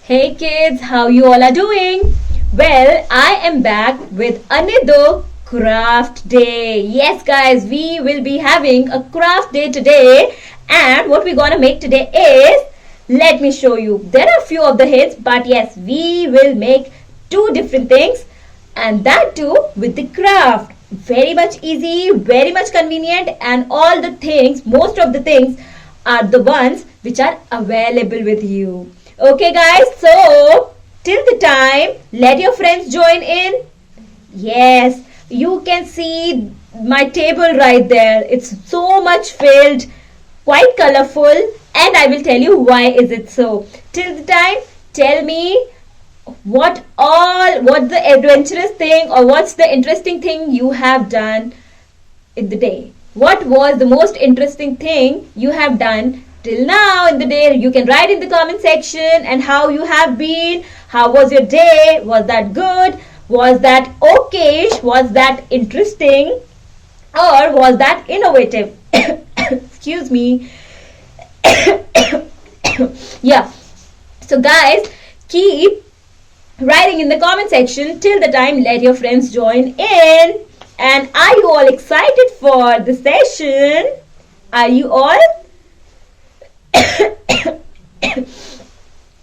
Hey kids, how you all are doing? Well, I am back with another craft day. Yes guys, we will be having a craft day today, and what we're gonna make today is, let me show you. There are a few of the hits, but yes, we will make two different things, and that too with the craft. Very much easy, very much convenient, and all the things, most of the things are the ones which are available with you. Okay guys, so till the time, let your friends join in. Yes, you can see my table right there. It's so much filled, quite colorful, and I will tell you why is it so. Till the time, tell me what's the adventurous thing or what's the interesting thing you have done in the day. What was the most interesting thing you have done till now in the day? You can write in the comment section, and how you have been. How was your day? Was that good? Was that okay? Was that interesting? Or was that innovative? Excuse me. Yeah. So guys, keep writing in the comment section till the time. Let your friends join in. And are you all excited for the session? Are you all?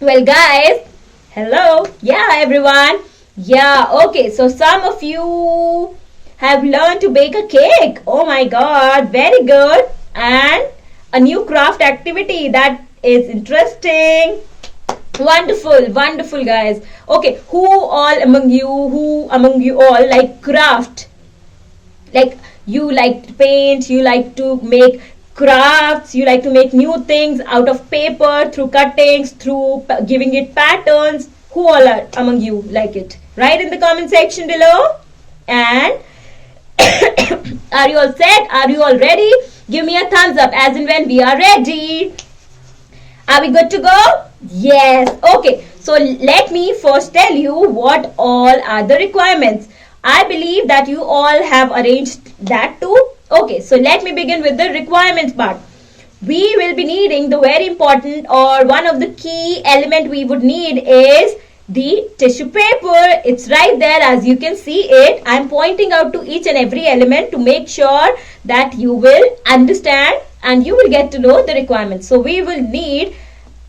Well guys, hello. Yeah everyone. Yeah, okay, so some of you have learned to bake a cake. Oh my god, very good. And a new craft activity, that is interesting. Wonderful, wonderful guys. Okay, who among you all like craft? Like you like to paint, you like to make crafts, you like to make new things out of paper, through cuttings, through giving it patterns. Who all are among you like it? Write in the comment section below. And are you all set? Are you all ready? Give me a thumbs up as in when we are ready. Are we good to go? Yes. Okay, so let me first tell you what all are the requirements. I believe that you all have arranged that too. Okay, so let me begin with the requirements part. We will be needing the very important, or one of the key element we would need is the tissue paper. It's right there as you can see it. I'm pointing out to each and every element to make sure that you will understand and you will get to know the requirements. So we will need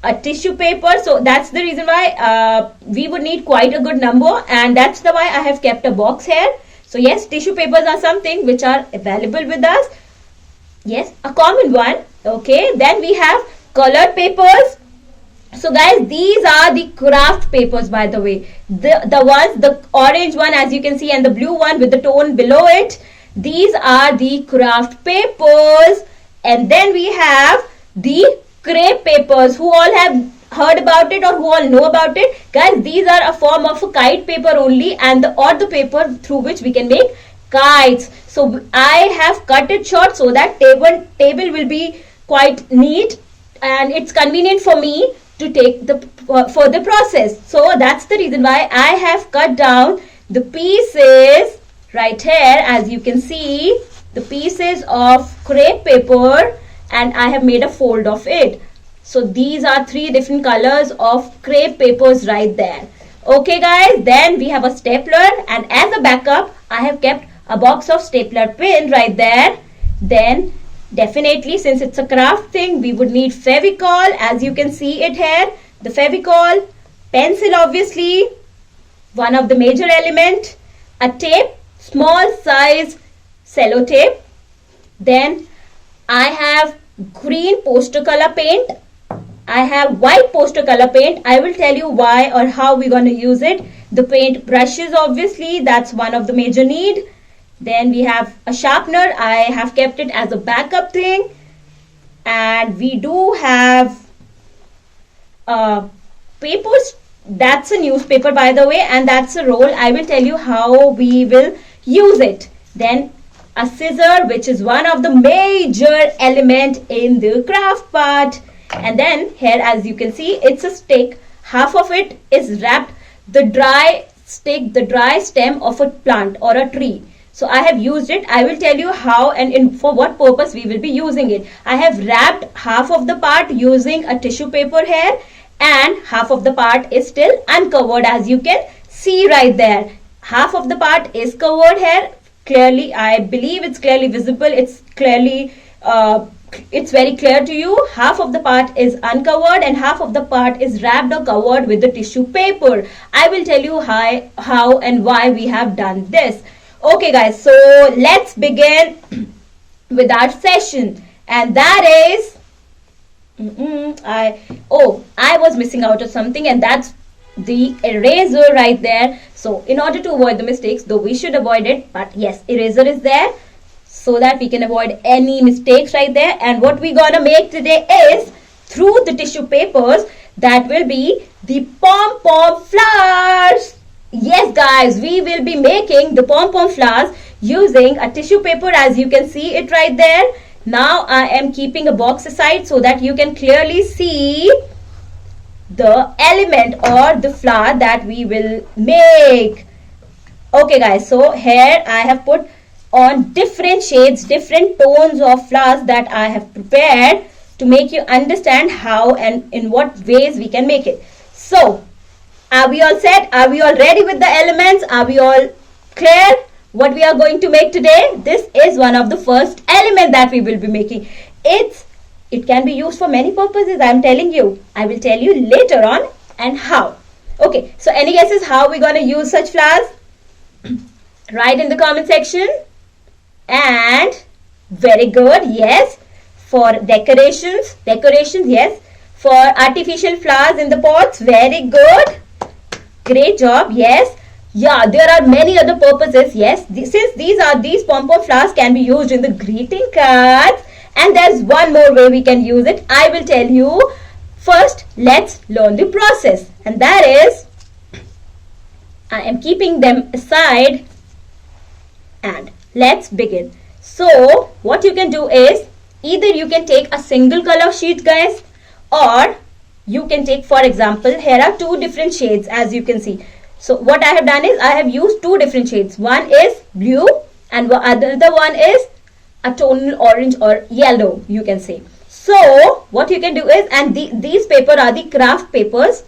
a tissue paper, so that's the reason why we would need quite a good number, and that's the why I have kept a box here. So yes, tissue papers are something which are available with us. Yes, a common one. Okay, then we have colored papers. So guys, these are the craft papers, by the way. The orange one as you can see and the blue one with the tone below it. These are the craft papers. And then we have the crepe papers. Who all have heard about it or who all know about it? Guys, these are a form of a kite paper only, and the paper through which we can make kites. So I have cut it short so that table will be quite neat and it's convenient for me to take the further process. So that's the reason why I have cut down the pieces right here, as you can see, the pieces of crepe paper, and I have made a fold of it. So these are three different colors of crepe papers right there. Okay guys, then we have a stapler, and as a backup I have kept a box of stapler pin right there. Then definitely, since it's a craft thing, we would need Fevicol, as you can see it here. The Fevicol, pencil obviously, one of the major element, a tape, small size cello tape. Then I have green poster color paint. I have white poster color paint. I will tell you why or how we're going to use it. The paint brushes obviously, that's one of the major need. Then we have a sharpener. I have kept it as a backup thing. And we do have papers. That's a newspaper, by the way, and that's a roll. I will tell you how we will use it. Then a scissor, which is one of the major element in the craft part. And then here, as you can see, it's a stick. Half of it is wrapped the dry stick, the dry stem of a plant or a tree. So I have used it. I will tell you how and for what purpose we will be using it. I have wrapped half of the part using a tissue paper here, and half of the part is still uncovered, as you can see right there. Half of the part is covered here. Clearly, I believe it's clearly visible. It's clearly it's very clear to you. Half of the part is uncovered and half of the part is wrapped or covered with the tissue paper. I will tell you how and why we have done this. Okay guys, so let's begin with our session, and that is I was missing out on something, and that's the eraser right there. So in order to avoid the mistakes, though we should avoid it, but yes, eraser is there so that we can avoid any mistakes right there. And what we're gonna make today is, through the tissue papers, that will be the pom-pom flowers. Yes guys, we will be making the pom-pom flowers using a tissue paper, as you can see it right there. Now I am keeping a box aside so that you can clearly see the element or the flower that we will make. Okay guys, so here I have put on different shades, different tones of flowers that I have prepared to make you understand how and in what ways we can make it. So are we all set? Are we all ready with the elements? Are we all clear what we are going to make today? This is one of the first element that we will be making. It can be used for many purposes, I am telling you. I will tell you later on and how. Okay, so any guesses how we're going to use such flowers? Write in the comment section. And very good, yes. For decorations, yes. For artificial flowers in the pots, very good. Great job, yes. Yeah, there are many other purposes, yes. Since these pom-pom flowers can be used in the greeting cards, and there's one more way we can use it. I will tell you. First, let's learn the process, and that is, I am keeping them aside, and let's begin. So what you can do is, either you can take a single color sheet guys, or you can take, for example, here are two different shades, as you can see. So what I have done is, I have used two different shades. One is blue and the other one is a tonal orange or yellow, you can say. So what you can do is, and these paper are the craft papers.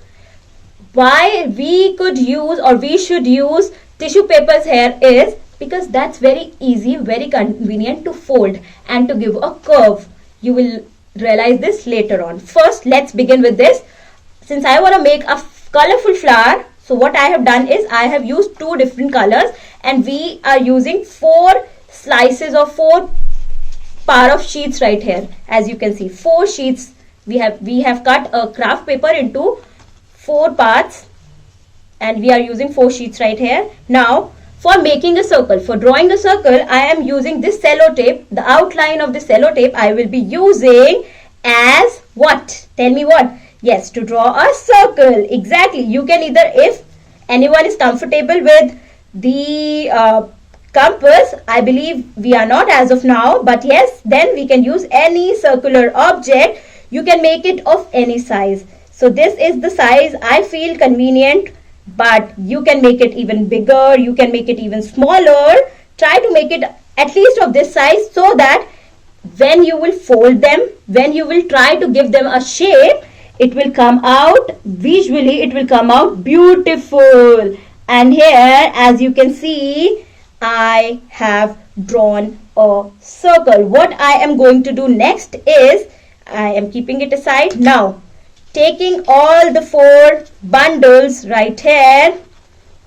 Why we could use or we should use tissue papers here is because that's very easy, very convenient to fold and to give a curve. You will realize this later on. First, let's begin with this. Since I want to make a colorful flower, so what I have done is, I have used two different colors, and we are using 4 slices or 4 par of sheets right here. As you can see, 4 sheets. We have cut a craft paper into 4 parts, and we are using 4 sheets right here. Now, for making a circle, for drawing a circle, I am using this cello tape. The outline of the cello tape I will be using as what? Tell me what? Yes, to draw a circle. Exactly. You can either, if anyone is comfortable with the compass, I believe we are not as of now, but yes, then we can use any circular object. You can make it of any size. So this is the size I feel convenient, but you can make it even bigger, you can make it even smaller. Try to make it at least of this size, so that when you will fold them, when you will try to give them a shape, it will come out visually, it will come out beautiful. And here, as you can see, I have drawn a circle. What I am going to do next is, I am keeping it aside now. Taking all the 4 bundles right here,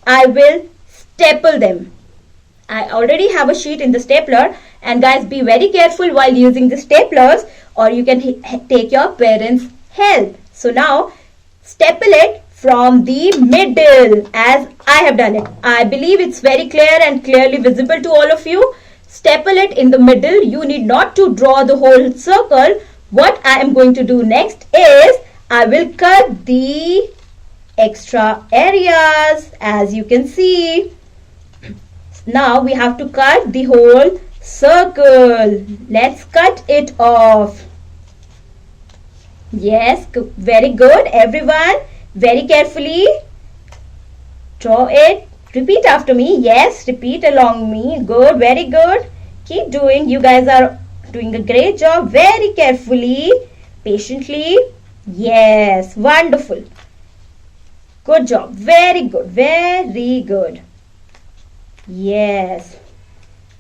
I will staple them. I already have a sheet in the stapler, and guys, be very careful while using the staplers, or you can take your parents' help. So now, staple it from the middle as I have done it. I believe it's very clear and clearly visible to all of you. Staple it in the middle. You need not to draw the whole circle. What I am going to do next is, I will cut the extra areas, as you can see. Now we have to cut the whole circle. Let's cut it off. Yes, very good everyone. Very carefully draw it. Repeat after me. Yes, repeat along me. Good, very good. Keep doing. You guys are doing a great job. Very carefully, patiently. Yes, wonderful. Good job. Very good. Very good. Yes.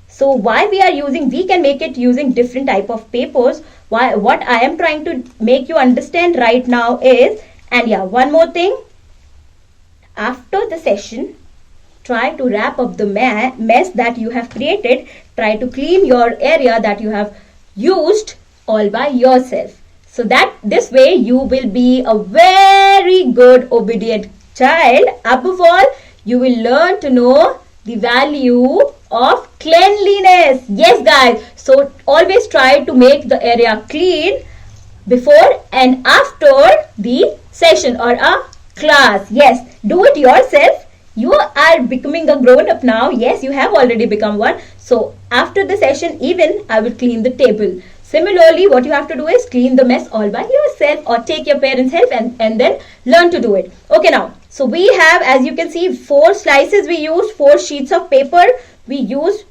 So why we are using, we can make it using different type of papers. Why, what I am trying to make you understand right now is, and yeah, one more thing. After the session, try to wrap up the mess that you have created. Try to clean your area that you have used all by yourself. So that this way you will be a very good obedient child. Above all, you will learn to know the value of cleanliness. Yes guys, so always try to make the area clean before and after the session or a class. Yes, do it yourself. You are becoming a grown up now. Yes, you have already become one. So after the session, even I will clean the table. Similarly, what you have to do is clean the mess all by yourself or take your parents' help and then learn to do it. Okay, now, so we have, as you can see, 4 slices we used, 4 sheets of paper we used,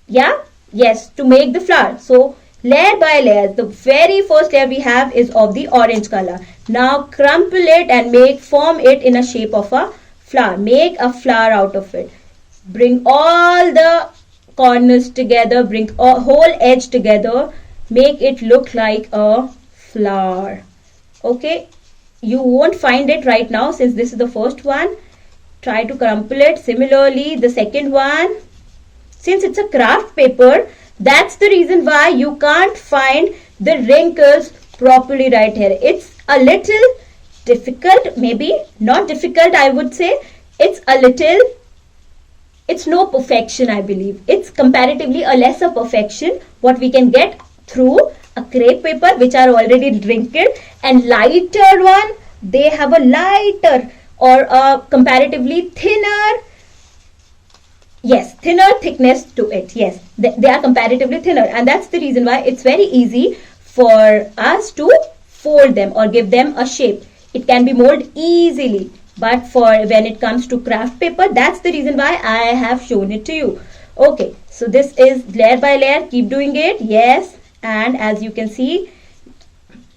yeah, yes, to make the flower. So layer by layer, the very first layer we have is of the orange color. Now crumple it and form it in a shape of a flower. Make a flower out of it. Bring all the corners together, bring a whole edge together, make it look like a flower. Okay, you won't find it right now since this is the first one. Try to crumple it. Similarly, the second one, since it's a craft paper, that's the reason why you can't find the wrinkles properly right here. It's a little difficult, maybe not difficult, I would say. It's no perfection, I believe. It's comparatively a lesser perfection what we can get through a crepe paper, which are already wrinkled, and lighter one, they have a lighter or a comparatively thinner, yes, thinner thickness to it. Yes, they are comparatively thinner, and that's the reason why it's very easy for us to fold them or give them a shape. It can be molded easily, but for when it comes to craft paper, that's the reason why I have shown it to you. Okay, so this is layer by layer. Keep doing it. Yes, and as you can see,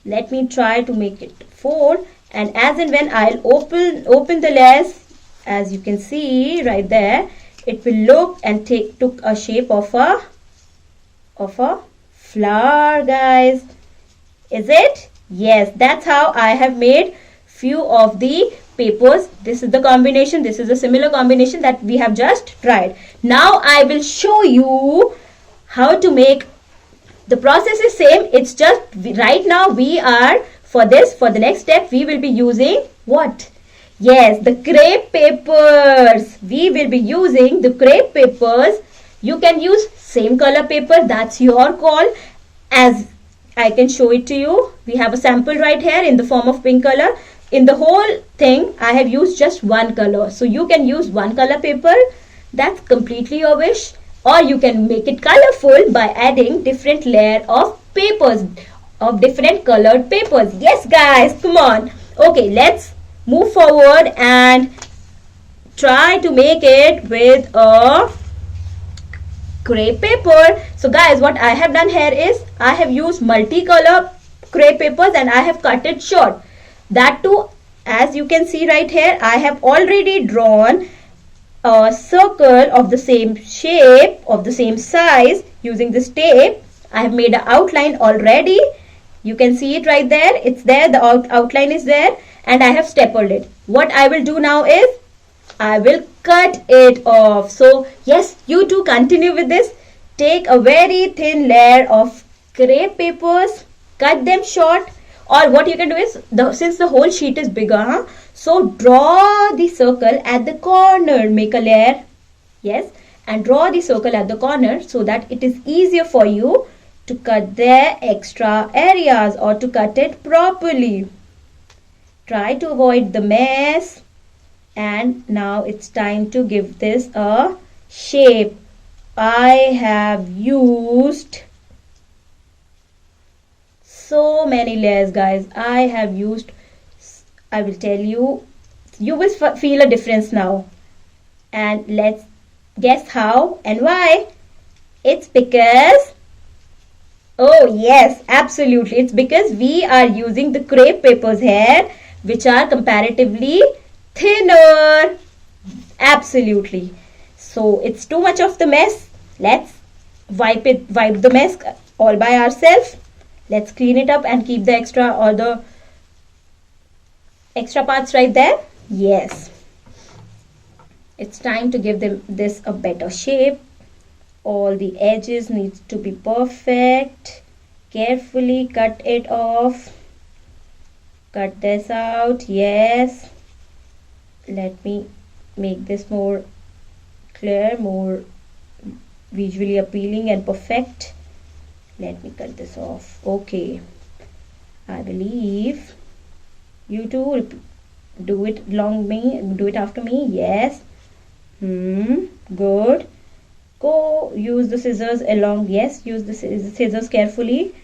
let me try to make it fold, and as and when I'll open the layers, as you can see right there, it will look and took a shape of a flower, guys. Is it? Yes, that's how I have made few of the papers. This is the combination. This is a similar combination that we have just tried. Now I will show you how to make. The process is same. It's just right now we are for the next step we will be using what? Yes, the crepe papers. We will be using the crepe papers. You can use same color paper. That's your call. As I can show it to you. We have a sample right here in the form of pink color. In the whole thing, I have used just one color. So you can use one color paper. That's completely your wish. Or you can make it colorful by adding different layer of papers, of different colored papers. Yes, guys, come on. Okay, let's move forward and try to make it with a crepe paper. So guys, what I have done here is I have used multicolor crepe papers and I have cut it short. That too, as you can see right here, I have already drawn a circle of the same shape, of the same size using this tape. I have made an outline already. You can see it right there. It's there. The outline is there. And I have stapled it. What I will do now is I will cut it off. So yes, you too continue with this. Take a very thin layer of crepe papers, cut them short, or what you can do is, since the whole sheet is bigger, so draw the circle at the corner, make a layer, yes, and draw the circle at the corner so that it is easier for you to cut the extra areas or to cut it properly. Try to avoid the mess. And now it's time to give this a shape. I have used so many layers, guys. I have used, I will tell you, you will feel a difference now. And let's guess how and why. It's because Oh yes, absolutely. It's because we are using the crepe papers here, which are comparatively thinner. Absolutely. So it's too much of the mess. Let's wipe the mess all by ourselves. Let's clean it up and keep the extra parts right there. Yes. It's time to give them this a better shape. All the edges needs to be perfect. Carefully cut it off. Cut this out. Yes. Let me make this more clear, more visually appealing and perfect. Let me cut this off. Okay. I believe you two do it do it after me. Yes. Good. Go use the scissors along. Yes, use the scissors carefully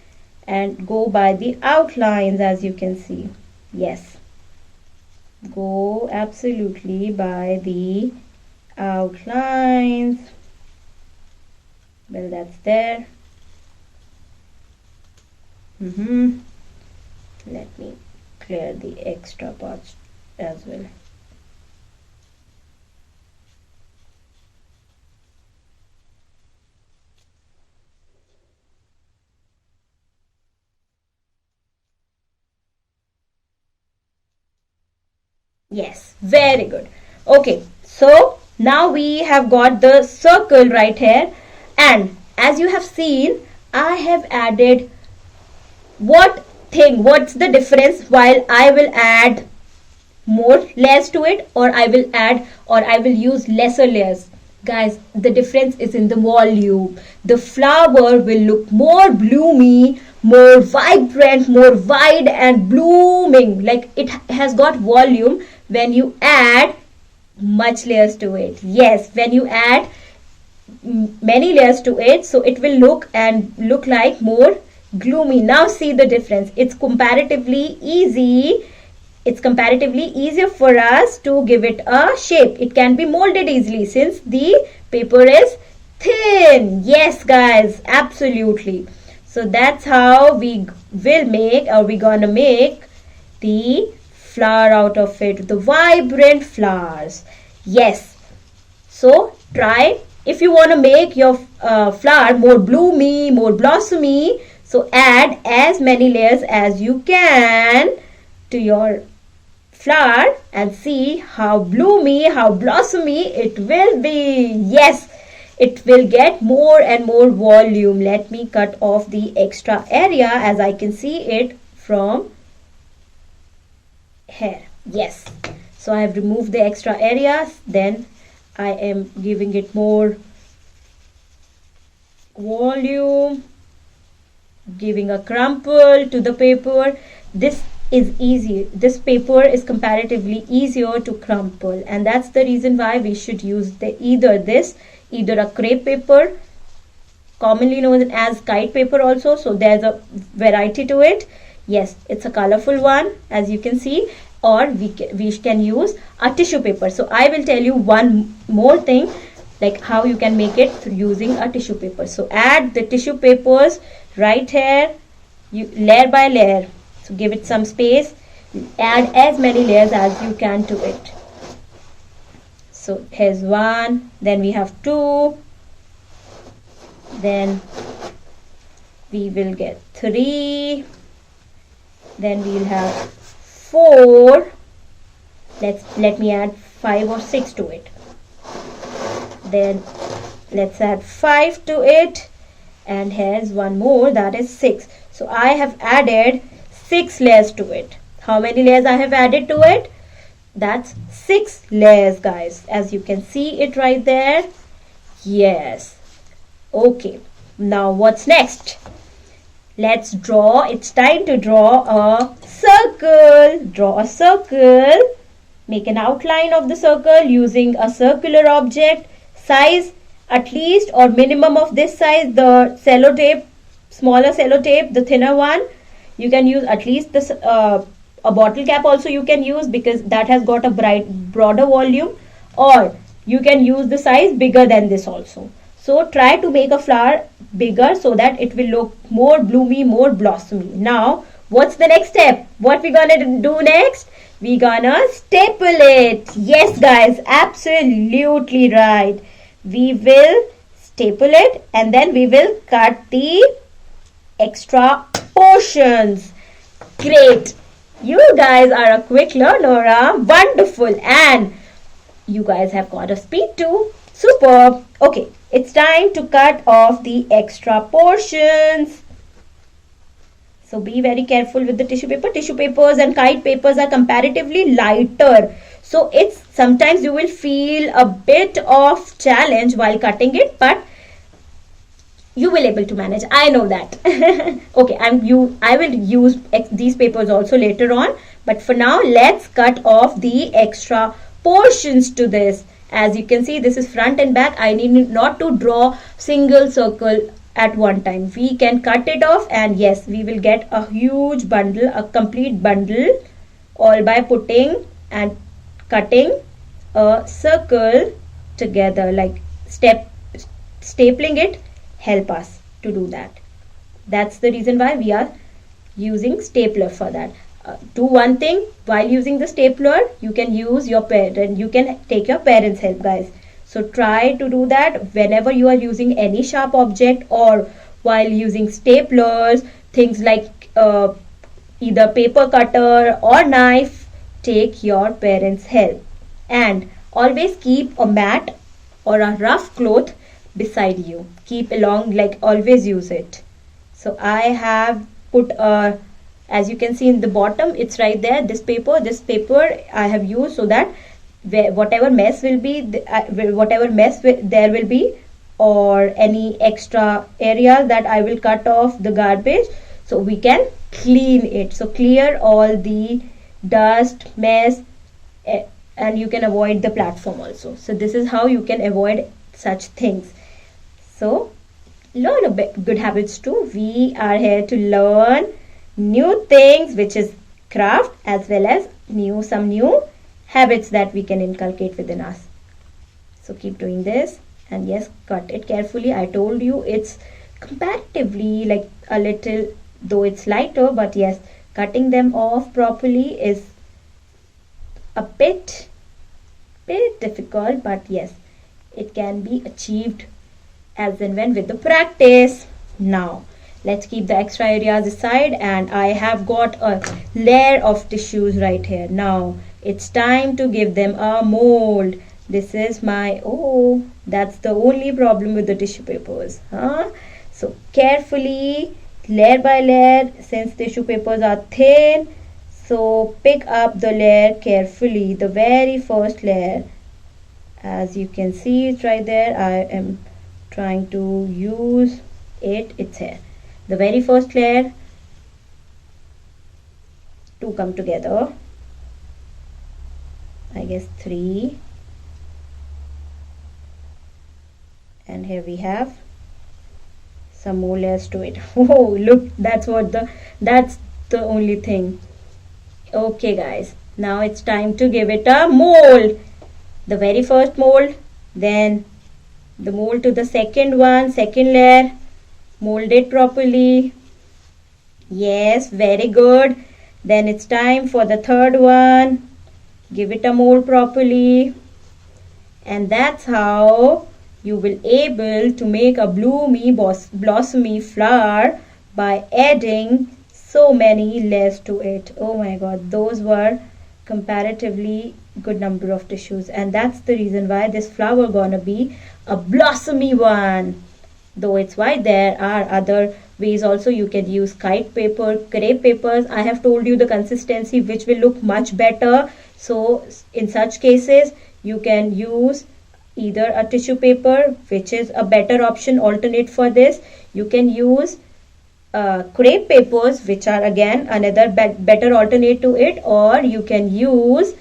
and go by the outlines, as you can see. Yes. Go absolutely by the outlines. Well, that's there. Let me clear the extra parts as well. Yes, very good. Okay, so now we have got the circle right here, and as you have seen, I have added what's the difference while I will add more layers to it, or I will use lesser layers. Guys, the difference is in the volume. The flower will look more bloomy, more vibrant, more wide and blooming, like it has got volume when you add much layers to it. Yes, when you add many layers to it, so it will look like more gloomy. Now see the difference. It's comparatively easier for us to give it a shape. It can be molded easily since the paper is thin. Yes guys, absolutely. So that's how we we're gonna make the flower out of it, the vibrant flowers. Yes, so try. If you want to make your flower more bloomy, more blossomy, so add as many layers as you can to your flower and see how bloomy, how blossomy it will be. Yes, it will get more and more volume. Let me cut off the extra area as I can see it from here. Yes, so I have removed the extra areas, then I am giving it more volume, giving a crumple to the paper. This is easy. This paper is comparatively easier to crumple, and that's the reason why we should use either a crepe paper, commonly known as kite paper also. So there's a variety to it. Yes, it's a colorful one as you can see, or we can use a tissue paper. So I will tell you one more thing, like how you can make it using a tissue paper. So add the tissue papers right here, layer by layer. So give it some space, add as many layers as you can to it. So here's one, then we have two, then we will get three, then we'll have four. Let me add 5 or 6 to it. Then let's add 5 to it, and here's one more, that is 6. So I have added 6 layers to it. How many layers I have added to it? That's 6 layers guys, as you can see it right there. Yes. Okay, now what's next? Let's draw. It's time to draw a circle. Draw a circle. Make an outline of the circle using a circular object. Size at least or minimum of this size. The sellotape, smaller sellotape, the thinner one. You can use at least this, a bottle cap also you can use, because that has got a broader volume, or you can use the size bigger than this also. So try to make a flower bigger so that it will look more bloomy, more blossomy. Now, what's the next step? What we gonna do next? We gonna staple it. Yes, guys, absolutely right. We will staple it and then we will cut the extra portions. Great. You guys are a quick learner, huh? Wonderful. And you guys have got a speed too. Superb. Okay, it's time to cut off the extra portions. So be very careful with the tissue paper. Tissue papers and kite papers are comparatively lighter. So it's sometimes you will feel a bit of challenge while cutting it, but you will able to manage. I know that. Okay, I will use these papers also later on, but for now let's cut off the extra portions to this. As you can see, this is front and back. I need not to draw single circle at one time. We can cut it off, and yes, we will get a huge bundle, a complete bundle, all by putting and cutting a circle together, like stapling it help us to do that. That's the reason why we are using stapler for that. Do one thing, while using the stapler you can use your parent, you can take your parents' help, guys. So try to do that whenever you are using any sharp object, or while using staplers, things like either paper cutter or knife. Take your parents' help, and always keep a mat or a rough cloth beside you. Keep along, like always use it. So I have put a, as you can see in the bottom, it's right there, this paper I have used so that whatever mess will be, there will be, or any extra area that I will cut off the garbage, so we can clean it. So clear all the dust, mess, and you can avoid the platform also. So this is how you can avoid such things. So learn a bit good habits too. We are here to learn new things, which is craft, as well as some new habits that we can inculcate within us. So keep doing this, and yes, cut it carefully. I told you it's comparatively like a little, though it's lighter, but yes, cutting them off properly is a bit difficult, but yes, it can be achieved as and when with the practice. Now let's keep the extra areas aside, and I have got a layer of tissues right here. Now it's time to give them a mold. This is my, oh, that's the only problem with the tissue papers, huh? So carefully, layer by layer, since tissue papers are thin, so pick up the layer carefully, the very first layer. As you can see, it's right there. I am trying to use it. It's here, the very first layer, to come together. I guess 3, and here we have some more layers to it. Oh, look, that's the only thing. Okay guys, now it's time to give it a mold. The very first mold, then the mold to the second layer. Mold it properly. Yes, very good. Then it's time for the third one. Give it a mold properly, and that's how you will able to make a bloomy, blossomy flower by adding so many layers to it. Oh my god, those were comparatively good number of tissues, and that's the reason why this flower gonna be a blossomy one. Though it's why there are other ways also. You can use kite paper, crepe papers. I have told you the consistency which will look much better. So in such cases you can use either a tissue paper, which is a better option, alternate for this. You can use crepe papers, which are again another better alternate to it, or you can use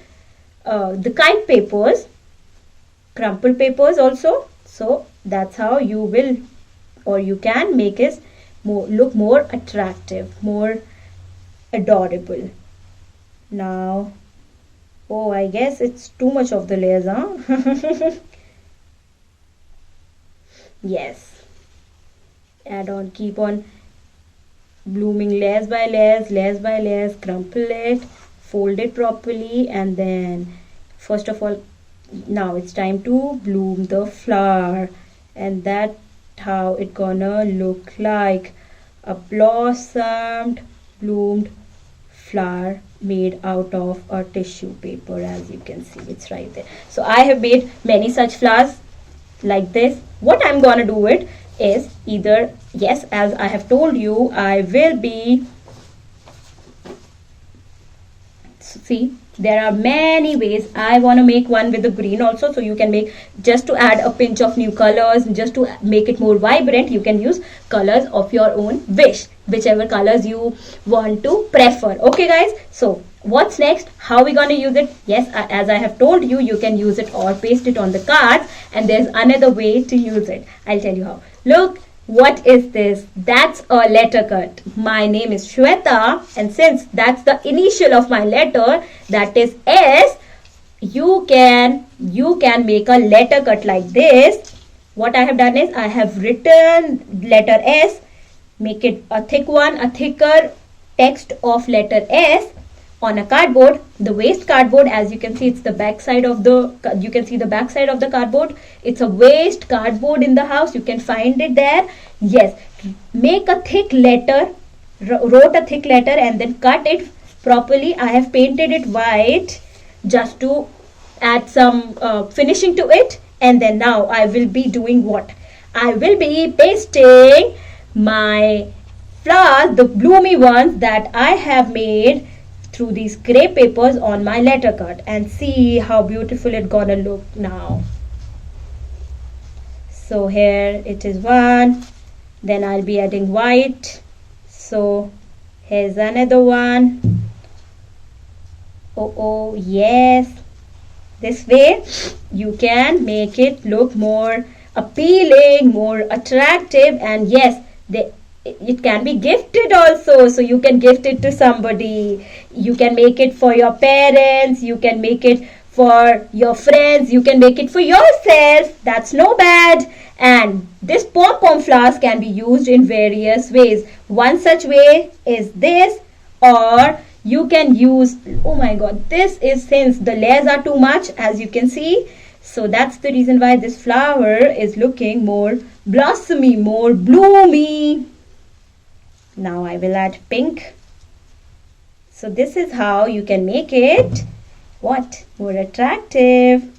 the kite papers, crumple papers also. So that's how you will, or you can make it look more attractive, more adorable. Now, oh, I guess it's too much of the layers, huh? Yes, add on, keep on blooming layers by layers, layers by layers, crumple it, fold it properly, and then first of all, now it's time to bloom the flower, and that how it gonna look like, a blossomed bloomed flower made out of a tissue paper. As you can see, it's right there. So I have made many such flowers like this. What I'm gonna do it is either, yes, as I have told you, I will be, see, there are many ways. I want to make one with the green also, so you can make, just to add a pinch of new colors, just to make it more vibrant, you can use colors of your own wish, whichever colors you want to prefer. Okay guys, so what's next, how we gonna use it? Yes, as I have told you, you can use it or paste it on the cards, and there's another way to use it. I'll tell you how. Look, what is this? That's a letter cut. My name is Shweta, and since that's the initial of my letter, that is S, you can make a letter cut like this. What I have done is I have written letter S, make it a thick one, a thicker text of letter S on a cardboard, the waste cardboard. As you can see, it's the back side of the, you can see the back side of the cardboard. It's a waste cardboard in the house, you can find it there. Yes, make a thick letter, wrote a thick letter, and then cut it properly. I have painted it white just to add some finishing to it. And then now I will be doing what? I will be pasting my flowers, the bloomy ones that I have made through these crepe papers on my letter cut, and see how beautiful it gonna look now. So here it is one, then I'll be adding white. So here's another one. Oh yes, this way you can make it look more appealing, more attractive, and yes, it can be gifted also, so you can gift it to somebody, you can make it for your parents, you can make it for your friends, you can make it for yourself. That's no bad. And this pom-pom flowers can be used in various ways. One such way is this, or you can use, oh my god, this is, since the layers are too much, as you can see, so that's the reason why this flower is looking more blossomy, more bloomy. Now I will add pink. So this is how you can make it what? More attractive.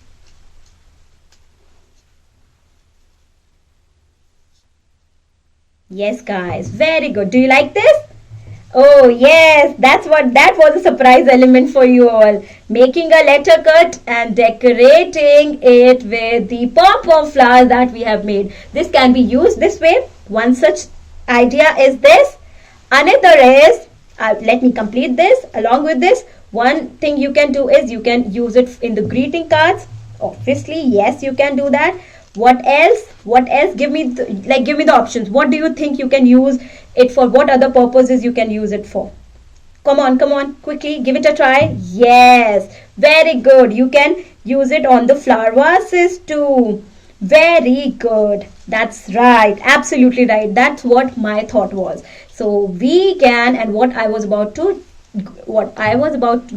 Yes guys, very good. Do you like this? Oh yes, that was a surprise element for you all. Making a letter cut and decorating it with the pom-pom flowers that we have made. This can be used this way. One such idea is this. Another is, let me complete this. Along with this, one thing you can do is you can use it in the greeting cards. Obviously, yes, you can do that. What else? Give me the options. What do you think you can use it for? What other purposes you can use it for? Come on, quickly, give it a try. Yes, very good. You can use it on the flower vases too. Very good. That's right. Absolutely right. That's what my thought was. So we can, and what I was about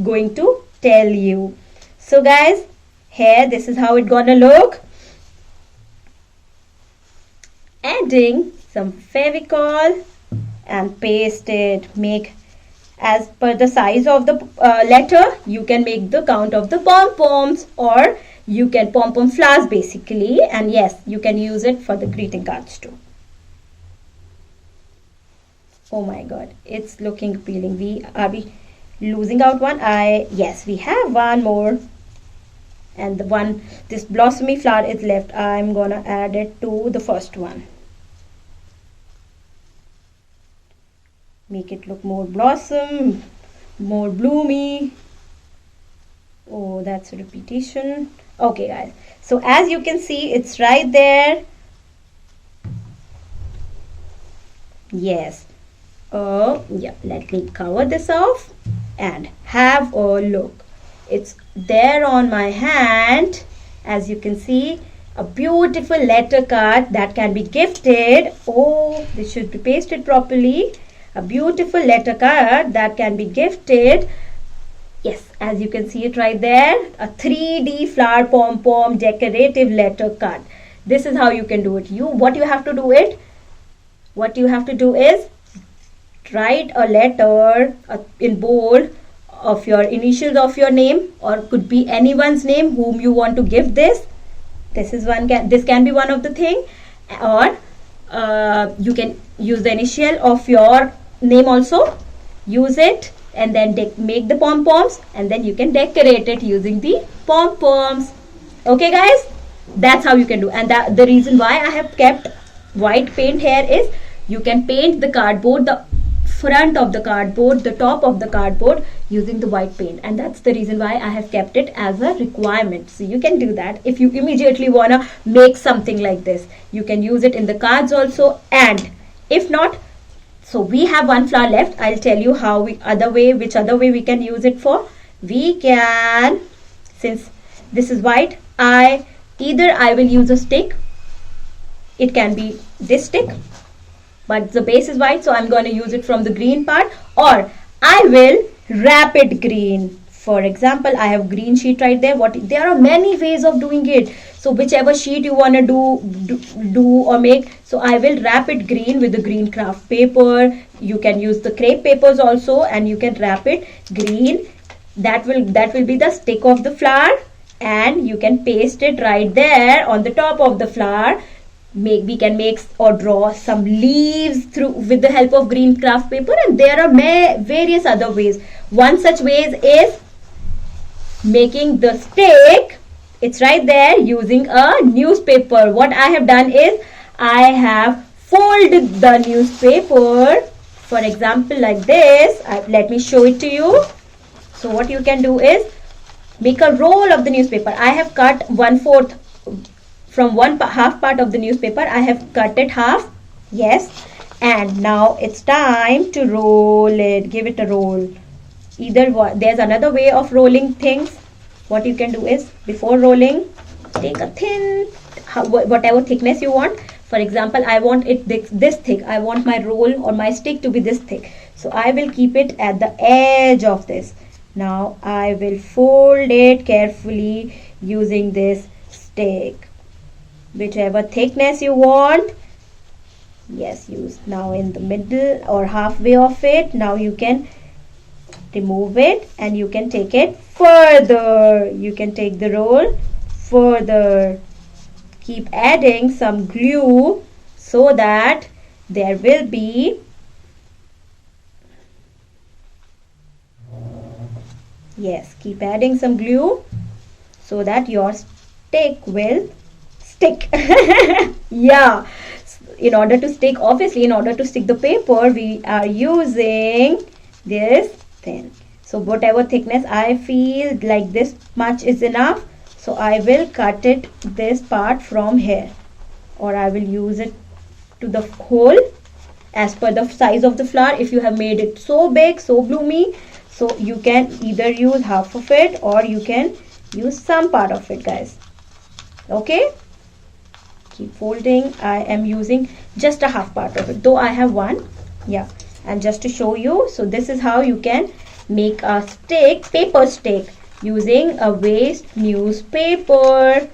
going to tell you. So guys, here, this is how it gonna look. Adding some Fevicol and paste it. Make as per the size of the letter. You can make the count of the pom-poms, or you can pom-pom flowers basically, and yes, you can use it for the greeting cards too. Oh my god, it's looking appealing. Are we losing out one? Yes, we have one more, and this blossomy flower is left. I'm gonna add it to the first one. Make it look more blossom, more bloomy. Oh, that's a repetition. Okay guys, so as you can see, it's right there. Yes. Yeah, let me cover this off and have a look. It's there on my hand, as you can see. a beautiful letter card that can be gifted. Oh, this should be pasted properly. A beautiful letter card that can be gifted. Yes, as you can see it right there, a 3D flower pom-pom decorative letter card. This is how you can do it. What you have to do is write a letter in bold of your initials of your name, or could be anyone's name whom you want to give this. This can be one of the thing, or you can use the initial of your name also. Use it and then make the pom-poms, and then you can decorate it using the pom-poms. Okay guys, that's how you can do. And the reason why I have kept white paint here is you can paint the cardboard, the front of the cardboard, the top of the cardboard using the white paint, and that's the reason why I have kept it as a requirement. So you can do that if you immediately wanna make something like this. You can use it in the cards also, and if not, so we have one flower left. I'll tell you which other way we can use it for. We can, since this is white, I will use a stick. It can be this stick, but the base is white, so I'm going to use it from the green part, or I will wrap it green. For example, I have green sheet right there. There are many ways of doing it. So whichever sheet you want to do or make. So I will wrap it green with the green craft paper. You can use the crepe papers also, and you can wrap it green. That will be the stick of the flower, and you can paste it right there on the top of the flower. We can make or draw some leaves with the help of green craft paper, and there are various other ways. One such ways is making the stick. It's right there using a newspaper. What I have done is I have folded the newspaper, for example like this. Let me show it to you. So what you can do is make a roll of the newspaper. I have cut 1/4 from half part of the newspaper. I have cut it half. Yes, and now it's time to roll it. Give it a roll. There's another way of rolling things. What you can do is, before rolling, take a thin, whatever thickness you want. For example, I want it this thick. I want my roll or my stick to be this thick. So I will keep it at the edge of this. Now I will fold it carefully using this stick. Whichever thickness you want. Yes, use now in the middle or halfway of it. Now you can remove it and you can take it further. You can take the roll further. Keep adding some glue so that there will be keep adding some glue so that your stick will stick. Yeah, in order to stick the paper, we are using this thin. So whatever thickness I feel like this much is enough, so I will cut it this part from here, or I will use it to the hole as per the size of the flower. If you have made it so big, so bloomy, so you can either use half of it or you can use some part of it, guys. Okay, keep folding. I am using just a half part of it, though I have one. Yeah, and just to show you, so this is how you can make a paper stick using a waste newspaper.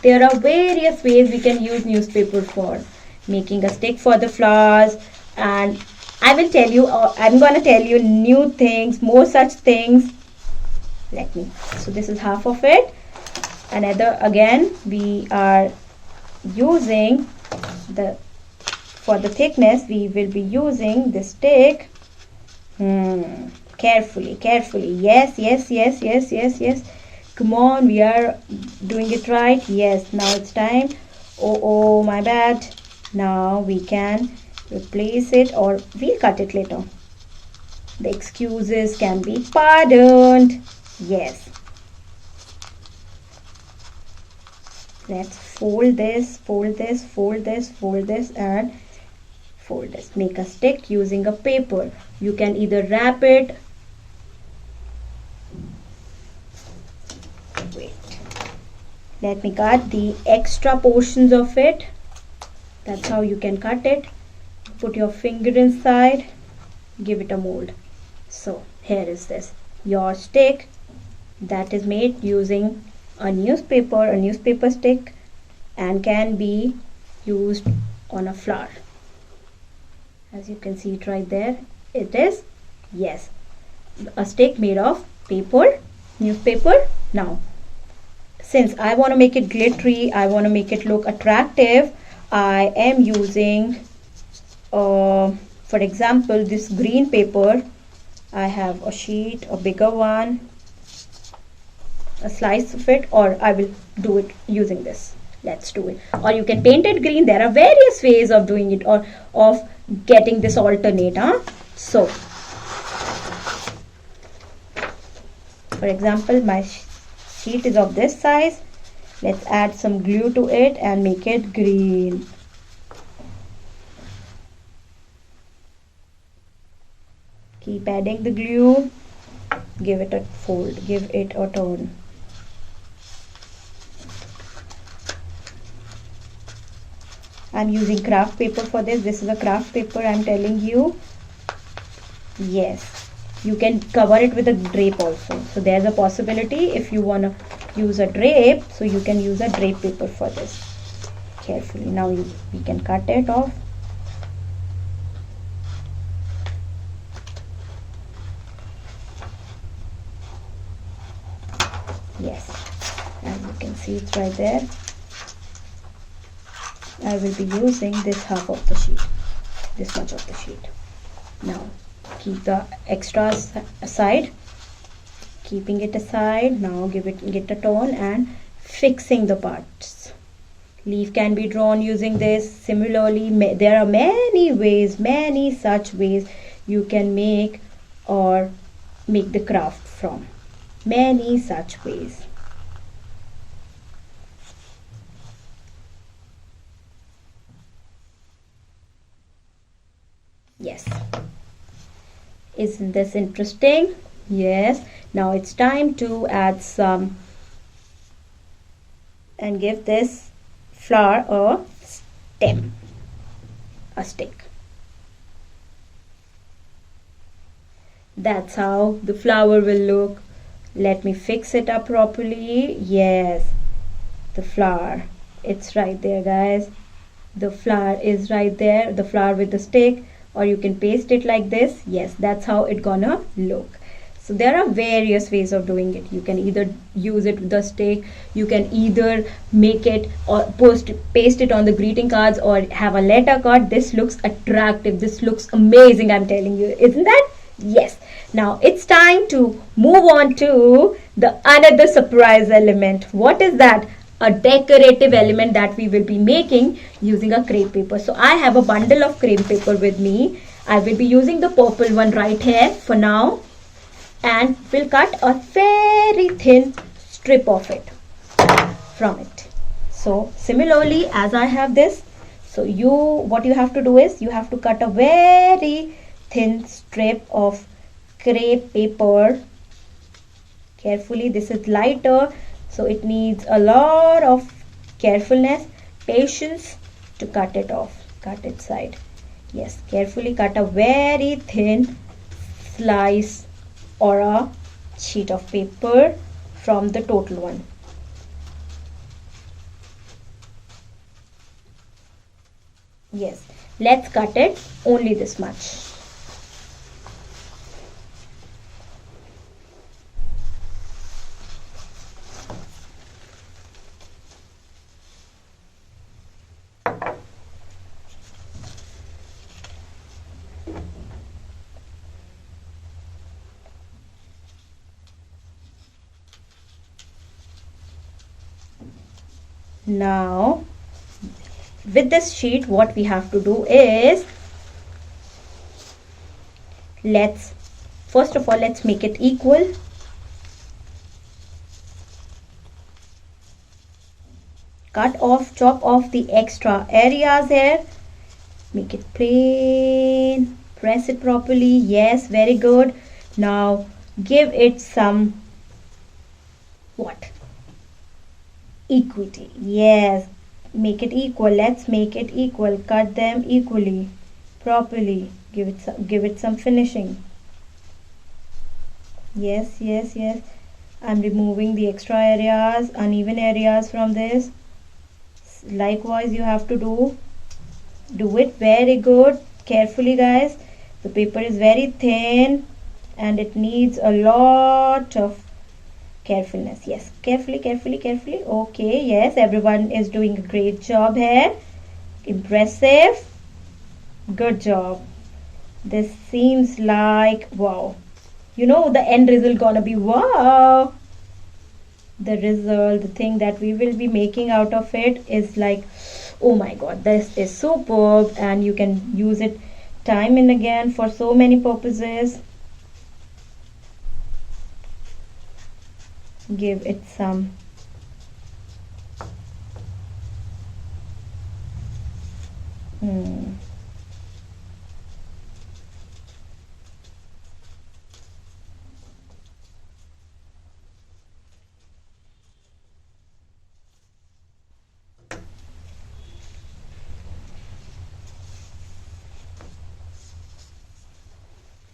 There are various ways we can use newspaper for making a stick for the flowers, and I'm going to tell you new things, more such things. So this is half of it. Again, we are using for the thickness, we will be using the stick. Carefully. Yes. Come on, we are doing it right. Yes, now it's time. Oh, my bad. Now we can replace it, or we'll cut it later. The excuses can be pardoned. Yes. Let's fold this, and fold this. Make a stick using a paper. You can either wrap it. Let me cut the extra portions of it. That's how you can cut it. Put your finger inside, give it a mold. So here is this, your stick that is made using a newspaper stick, and can be used on a flower. As you can see it right there, it is, yes, a stick made of newspaper. Now, since I want to make it glittery, I want to make it look attractive, I am using, for example, this green paper. I have a sheet, a bigger one, a slice of it, or I will do it using this. Let's do it. Or you can paint it green. There are various ways of doing it, or of getting this alternate. So, for example, my sheet is of this size. Let's add some glue to it and make it green. Keep adding the glue. Give it a fold. Give it a turn. I'm using craft paper for this. This is a craft paper, I'm telling you. Yes, you can cover it with a drape also. So there's a possibility if you want to use a drape, so you can use a drape paper for this. Carefully. Now we can cut it off. Yes, as you can see, it's right there. I will be using this half of the sheet, this much of the sheet. Now keep the extras aside, keeping it aside. Now get a tone and fixing the parts. Leaf can be drawn using this. Similarly, there are many ways, many such ways you can make or make the craft from. Many such ways. Yes. Isn't this interesting? Yes. Now it's time to add some and give this flower a stem, a stick. That's how the flower will look. Let me fix it up properly. Yes, the flower, it's right there, guys. The flower is right there, the flower with the stick, or you can paste it like this. Yes, that's how it gonna look. So there are various ways of doing it. You can either use it with the stick, you can either make it or paste it on the greeting cards, or have a letter card. This looks attractive, this looks amazing, I'm telling you, isn't that? Yes. Now it's time to move on to the another surprise element. What is that? A decorative element that we will be making using a crepe paper. So I have a bundle of crepe paper with me. I will be using the purple one right here for now, and we'll cut a very thin strip of it from it. So similarly, as I have this, so what you have to do is you have to cut a very thin strip of crepe paper. Carefully, this is lighter, so it needs a lot of carefulness, patience to cut it off, cut it side. Yes, carefully cut a very thin slice or a sheet of paper from the total one. Yes, let's cut it only this much. Now with this sheet, what we have to do is, first of all let's make it equal. Chop off the extra areas here, make it plain, press it properly. Yes, very good. Now give it some Equity. Yes. Make it equal. Let's make it equal. Cut them equally, properly. Give it some finishing. Yes, yes, yes. I'm removing the extra areas, uneven areas from this. Likewise, you have to do it very good, carefully, guys. The paper is very thin and it needs a lot of carefulness. Yes, carefully, carefully, carefully. Okay, yes, everyone is doing a great job here. Impressive. Good job. This seems like wow. You know, the end result gonna be wow. The result, the thing that we will be making out of it is like, oh my god, this is superb, and you can use it time and again for so many purposes. Give it some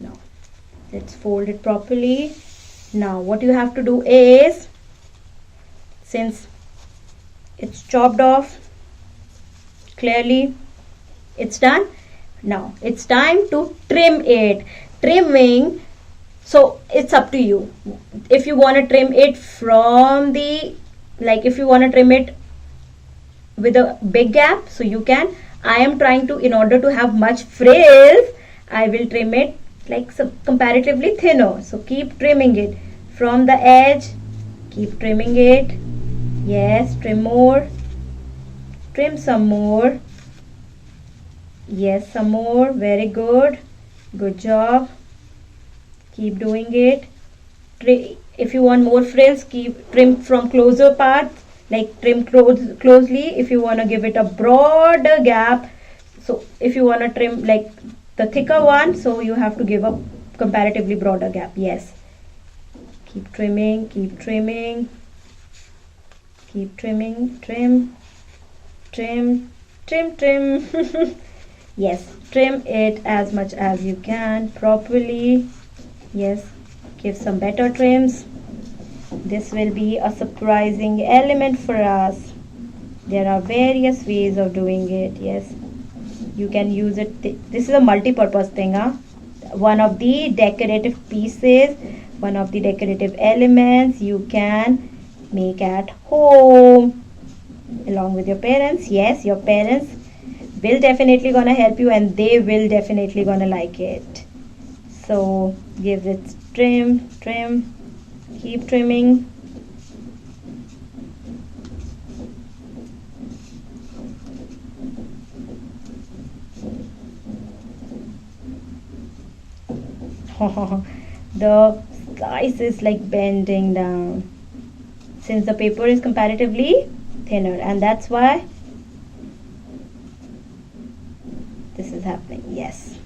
now let's fold it properly. Now what you have to do is, since it's chopped off clearly, it's done. Now it's time to trim it. Trimming, so it's up to you. If you want to trim it from the, like if you want to trim it with a big gap, so you can. I am trying to, in order to have much frills, I will trim it like some comparatively thinner. So keep trimming it from the edge. Keep trimming it. Yes, trim more. Trim some more. Yes, some more. Very good. Good job. Keep doing it. If you want more frills, keep trim from closer parts. Like trim closely if you want to give it a broader gap. So if you want to trim like the thicker one, so you have to give a comparatively broader gap. Yes. Keep trimming, keep trimming, keep trimming, trim, trim, trim, trim. Yes, trim it as much as you can properly. Yes, give some better trims. This will be a surprising element for us. There are various ways of doing it. Yes, you can use it. This is a multi-purpose thing. One of the decorative pieces, one of the decorative elements you can make at home along with your parents. Yes, your parents will definitely gonna help you and they will definitely gonna like it. So give it trim, trim, keep trimming. The slice is like bending down since the paper is comparatively thinner, and that's why this is happening. Yes.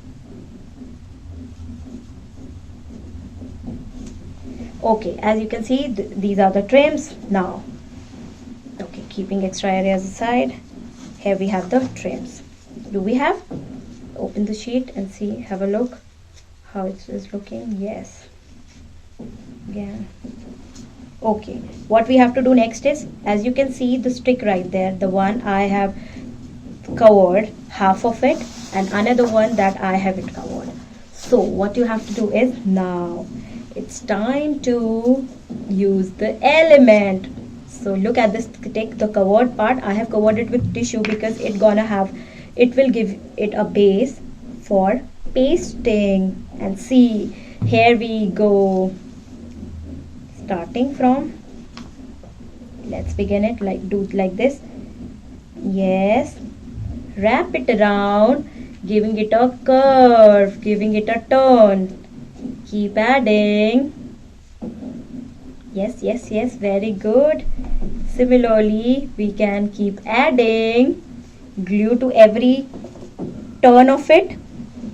Okay, as you can see, these are the trims now. Okay, keeping extra areas aside, here we have the trims. Do we have? Open the sheet and see, have a look how it is looking. Yes. Again. Okay, what we have to do next is, as you can see the stick right there, the one I have covered half of it and another one that I haven't covered. So what you have to do is, now it's time to use the element. So look at this, take the covered part. I have covered it with tissue because it will give it a base for pasting. And see, here we go. Starting from, let's begin it like this. Yes, wrap it around, giving it a curve, giving it a turn. Keep adding. Yes, yes, yes, very good. Similarly, we can keep adding glue to every turn of it.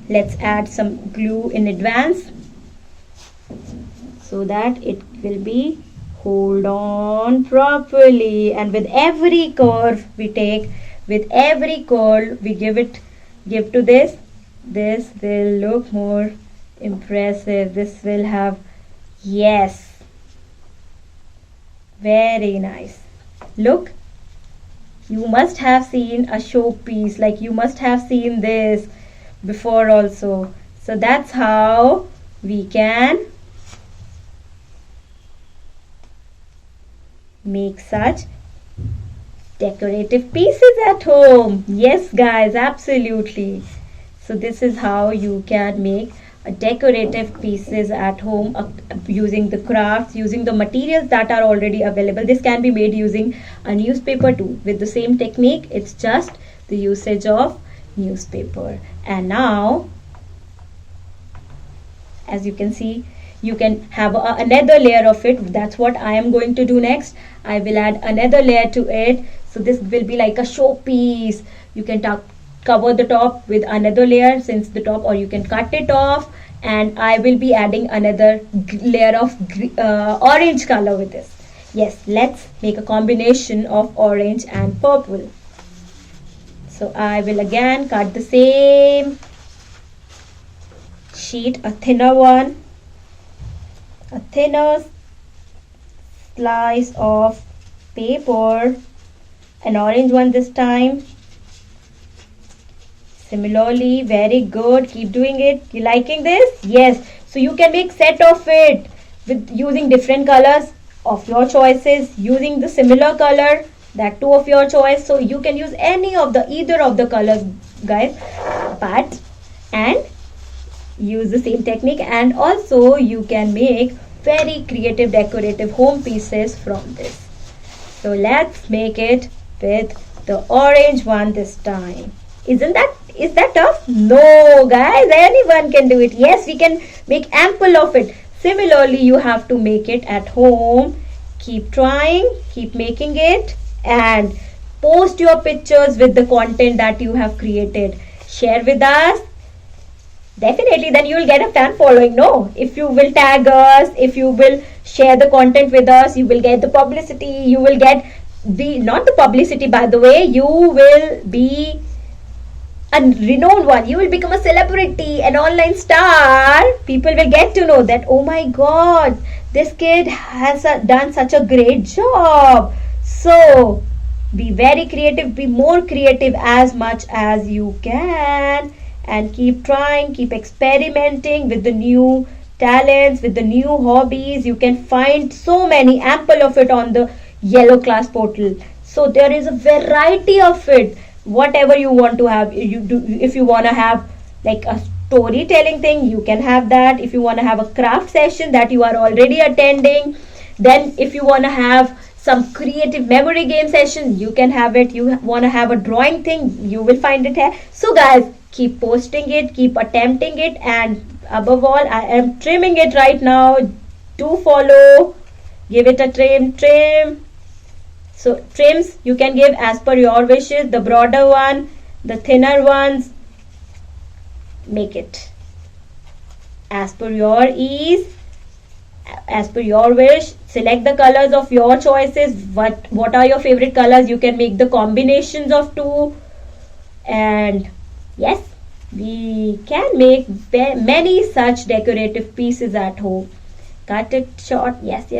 Let's add some glue in advance so that it will be Hold on properly, and with every curve we take, with every curve we give to this will look more impressive. This will have, yes, very nice. Look, you must have seen a showpiece, like you must have seen this before also. So that's how we can make such decorative pieces at home. Yes guys, absolutely. So this is how you can make a decorative pieces at home using the crafts, using the materials that are already available. This can be made using a newspaper too. With the same technique, it's just the usage of newspaper. And now, as you can see, you can have another layer of it. That's what I am going to do next. I will add another layer to it. So this will be like a showpiece. You can cover the top with another layer since the top, or you can cut it off, and I will be adding another layer of orange color with this. Yes, let's make a combination of orange and purple. So I will again cut the same sheet, a thinner one, a thinner slice of paper, an orange one this time. Similarly, very good, keep doing it. You liking this? Yes. So you can make set of it with using different colors of your choices, using the similar color, that too of your choice. So you can use any of the either of the colors, guys, but and use the same technique, and also you can make very creative decorative home pieces from this. So let's make it with the orange one this time. Is that tough? No guys, anyone can do it. Yes, we can make ample of it. Similarly, you have to make it at home. Keep trying, keep making it, and post your pictures with the content that you have created. Share with us. Definitely, then you will get a fan following. No, if you will tag us, if you will share the content with us, you will get the publicity. You will get not the publicity, by the way, you will be a renowned one. You will become a celebrity, an online star. People will get to know that, oh my god, this kid has done such a great job. So be very creative, be more creative as much as you can, and keep trying, keep experimenting with the new talents, with the new hobbies. You can find so many, ample of it on the yellow class portal. So there is a variety of it. Whatever you want to have, you do. If you want to have like a storytelling thing, you can have that. If you want to have a craft session that you are already attending, then if you want to have some creative memory game session, you can have it. You want to have a drawing thing, you will find it here. So guys, keep posting it, keep attempting it, and above all, I am trimming it right now. Do follow, give it a trim. So trims you can give as per your wishes. The broader one, the thinner ones, make it as per your ease, as per your wish. Select the colors of your choices. What are your favorite colors? You can make the combinations of two. And yes, we can make many such decorative pieces at home. Cut it short. Yes.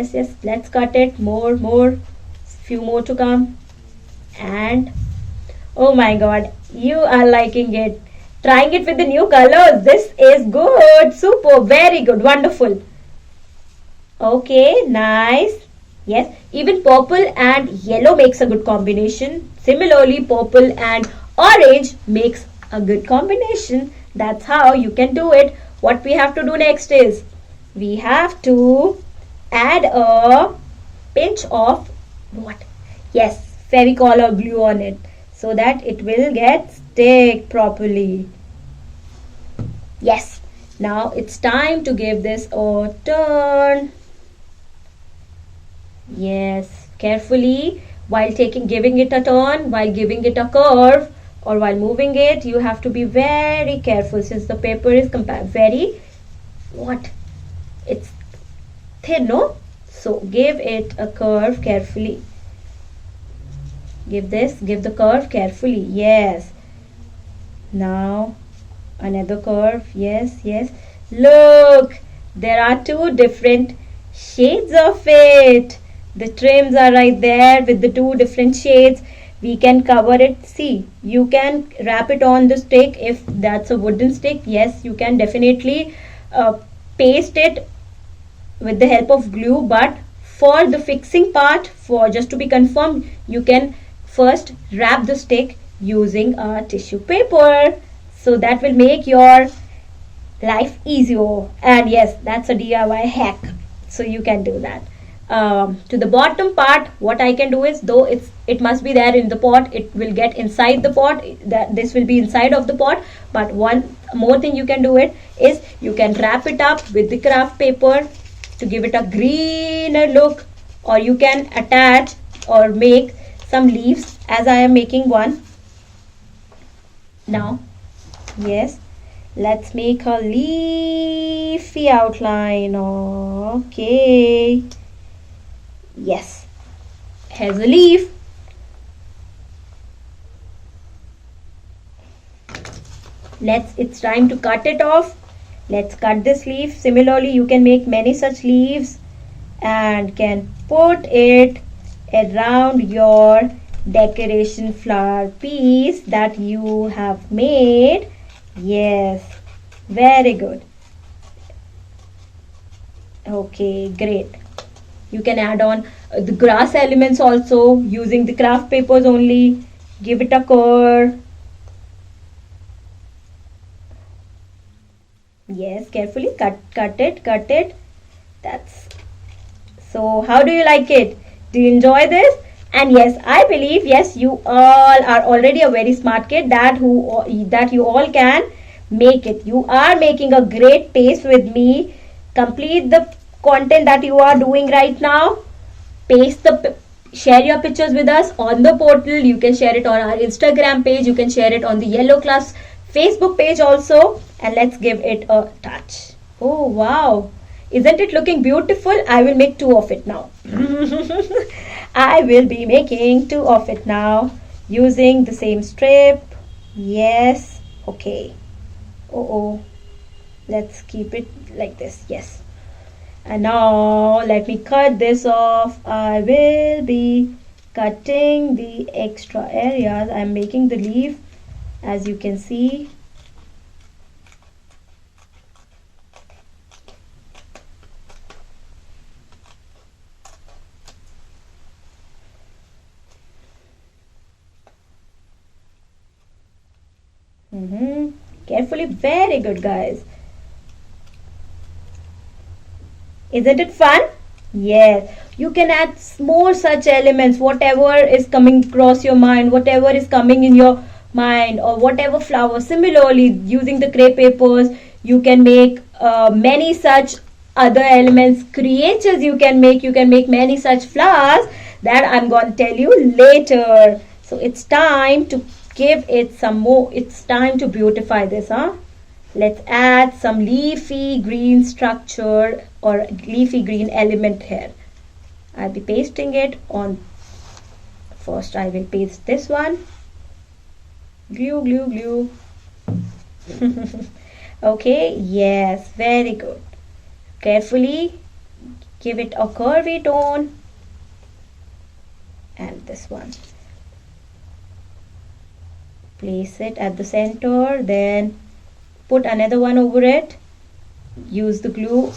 Let's cut it more. Few more to come. And oh my god, you are liking it. Trying it with the new colors. This is good. Super. Very good. Wonderful. Okay, nice. Yes, even purple and yellow makes a good combination. Similarly, purple and orange makes a good combination. That's how you can do it. What we have to do next is we have to add a pinch of what? Yes, Fevicol or glue on it so that it will get stick properly. Yes, now it's time to give this a turn. Yes, carefully while giving it a turn, while giving it a curve, or while moving it, you have to be very careful since the paper is it's thin, no? So give it a curve carefully. Give the curve carefully. Yes. Now another curve. Yes, yes. Look, there are two different shades of it. The trims are right there with the two different shades. We can cover it. See, you can wrap it on the stick if that's a wooden stick. Yes, you can definitely paste it with the help of glue, but for the fixing part, for just to be confirmed, you can first wrap the stick using a tissue paper. So that will make your life easier. And yes, that's a DIY hack, so you can do that. To the bottom part, what I can do is, though it must be there in the pot, it will get inside the pot, that this will be inside of the pot, but one more thing you can do it is you can wrap it up with the craft paper to give it a greener look, or you can attach or make some leaves as I am making one now. Yes, let's make a leafy outline. Okay, yes, here's a leaf. It's time to cut it off. Let's cut this leaf. Similarly, you can make many such leaves and can put it around your decoration flower piece that you have made. Yes, very good. Okay, great. You can add on the grass elements also using the craft papers only. Give it a curve. Yes, carefully cut it. That's so. How do you like it? Do you enjoy this? And yes, I believe, yes, you all are already a very smart kid that you all can make it. You are making a great pace with me. Complete the content that you are doing right now. Share your pictures with us on the portal. You can share it on our Instagram page. You can share it on the Yellow Class Facebook page also. And let's give it a touch. Oh wow, isn't it looking beautiful? I will make two of it now. I will be making two of it now using the same strip. Yes, okay. Let's keep it like this. Yes. And now let me cut this off. I will be cutting the extra areas. I'm making the leaf, as you can see. Carefully. Very good, guys. Isn't it fun? Yes. You can add more such elements, whatever is coming across your mind, whatever is coming in your mind, or whatever flower. Similarly, using the crepe papers, you can make many such other elements, creatures you can make many such flowers that I'm going to tell you later. So it's time to give it some more. It's time to beautify this, Let's add some leafy green structure or leafy green element here. I'll be pasting it on. First I will paste this one. Glue. Okay, yes, very good. Carefully give it a curvy tone. And this one. Place it at the center, then put another one over it. Use the glue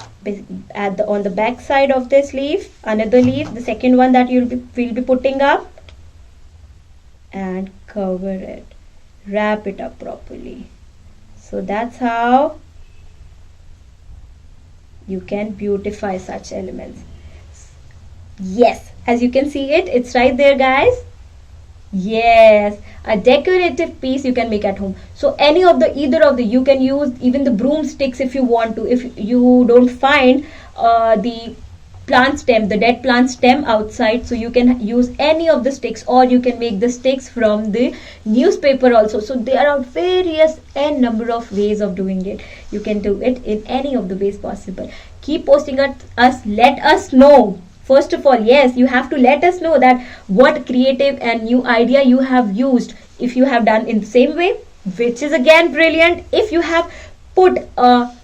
on the back side of this leaf, another leaf, the second one that we'll be putting up, and cover it. Wrap it up properly. So that's how you can beautify such elements. Yes, as you can see it's right there, guys. Yes, a decorative piece you can make at home. So either of the you can use even the broomsticks if you want to. If you don't find the dead plant stem outside, so you can use any of the sticks, or you can make the sticks from the newspaper also. So there are various n number of ways of doing it. You can do it in any of the ways possible. keep posting us. Let us know. First of all, yes, you have to let us know that what creative and new idea you have used. If you have done in the same way, which is again brilliant. If you have put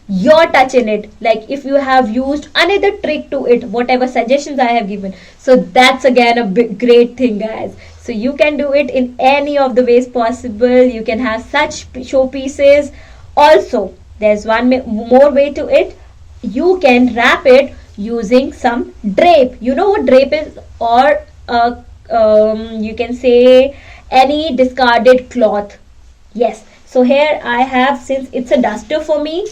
your touch in it, like if you have used another trick to it, whatever suggestions I have given, so that's again a great thing, guys. So you can do it in any of the ways possible. You can have such showpieces. Also, there's one more way to it. You can wrap it using some drape. You know what drape is? Or you can say any discarded cloth. Yes. So here I have, since it's a duster for me,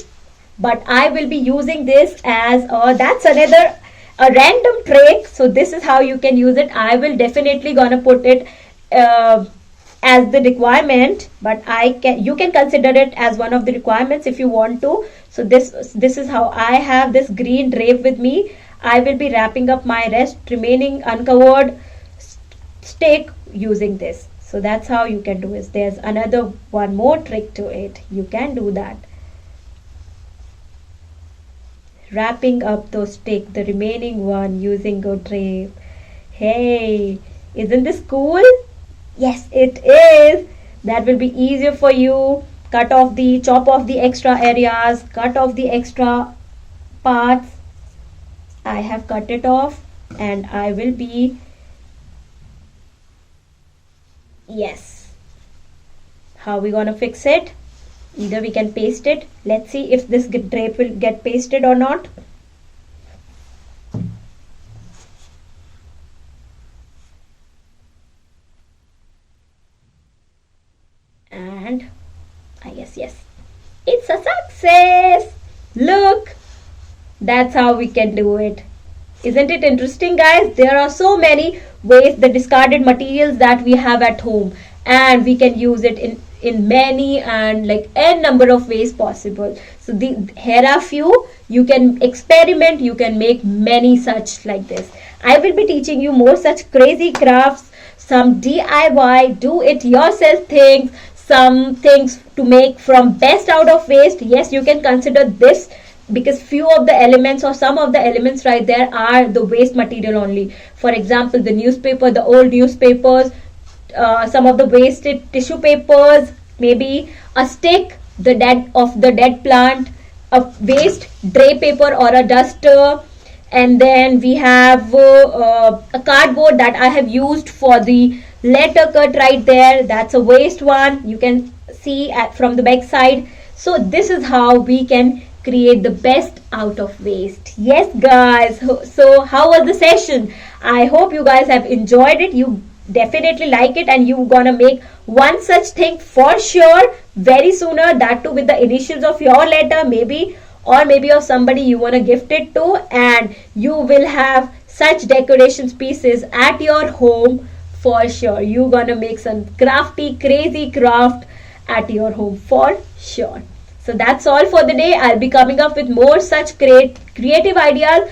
but I will be using this as that's another a random trick. So this is how you can use it. I will definitely gonna put it as the requirement, but you can consider it as one of the requirements if you want to. So this is how I have this green drape with me. I will be wrapping up my remaining uncovered stick using this. So that's how you can do it. There's another one more trick to it. You can do that. Wrapping up those stick, the remaining one using a drape. Hey, isn't this cool? Yes, it is. That will be easier for you. Chop off the extra areas, cut off the extra parts. I have cut it off, and I will be, yes. How we gonna fix it? Either we can paste it. Let's see if this drape will get pasted or not. And yes, it's a success. Look, that's how we can do it. Isn't it interesting, guys? There are so many ways, the discarded materials that we have at home, and we can use it in many and like n number of ways possible. So here are few. You can experiment. You can make many such like this. I will be teaching you more such crazy crafts, some DIY, do it yourself things, some things to make from best out of waste. Yes, you can consider this, because few of the elements or some of the elements right there are the waste material only. For example, the newspaper, the old newspapers, some of the wasted tissue papers, maybe a stick, the dead plant, a waste drape paper or a duster, and then we have a cardboard that I have used for the letter cut right there. That's a waste one. You can see from the back side. So this is how we can create the best out of waste. Yes, guys. So how was the session? I hope you guys have enjoyed it. You definitely like it, and you gonna make one such thing for sure very sooner, that too with the initials of your letter, maybe, or maybe of somebody you want to gift it to, and you will have such decorations pieces at your home for sure. You gonna make some crafty crazy craft at your home for sure. So that's all for the day. I'll be coming up with more such creative ideas,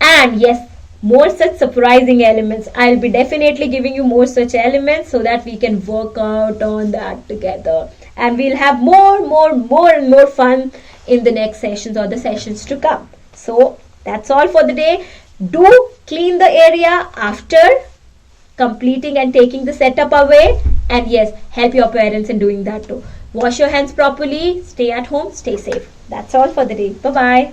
and yes, more such surprising elements. I'll be definitely giving you more such elements so that we can work out on that together, and we'll have more fun in the next sessions or the sessions to come. So that's all for the day. Do clean the area after completing and taking the setup away, and yes, help your parents in doing that too. Wash your hands properly, stay at home, stay safe. That's all for the day. Bye bye.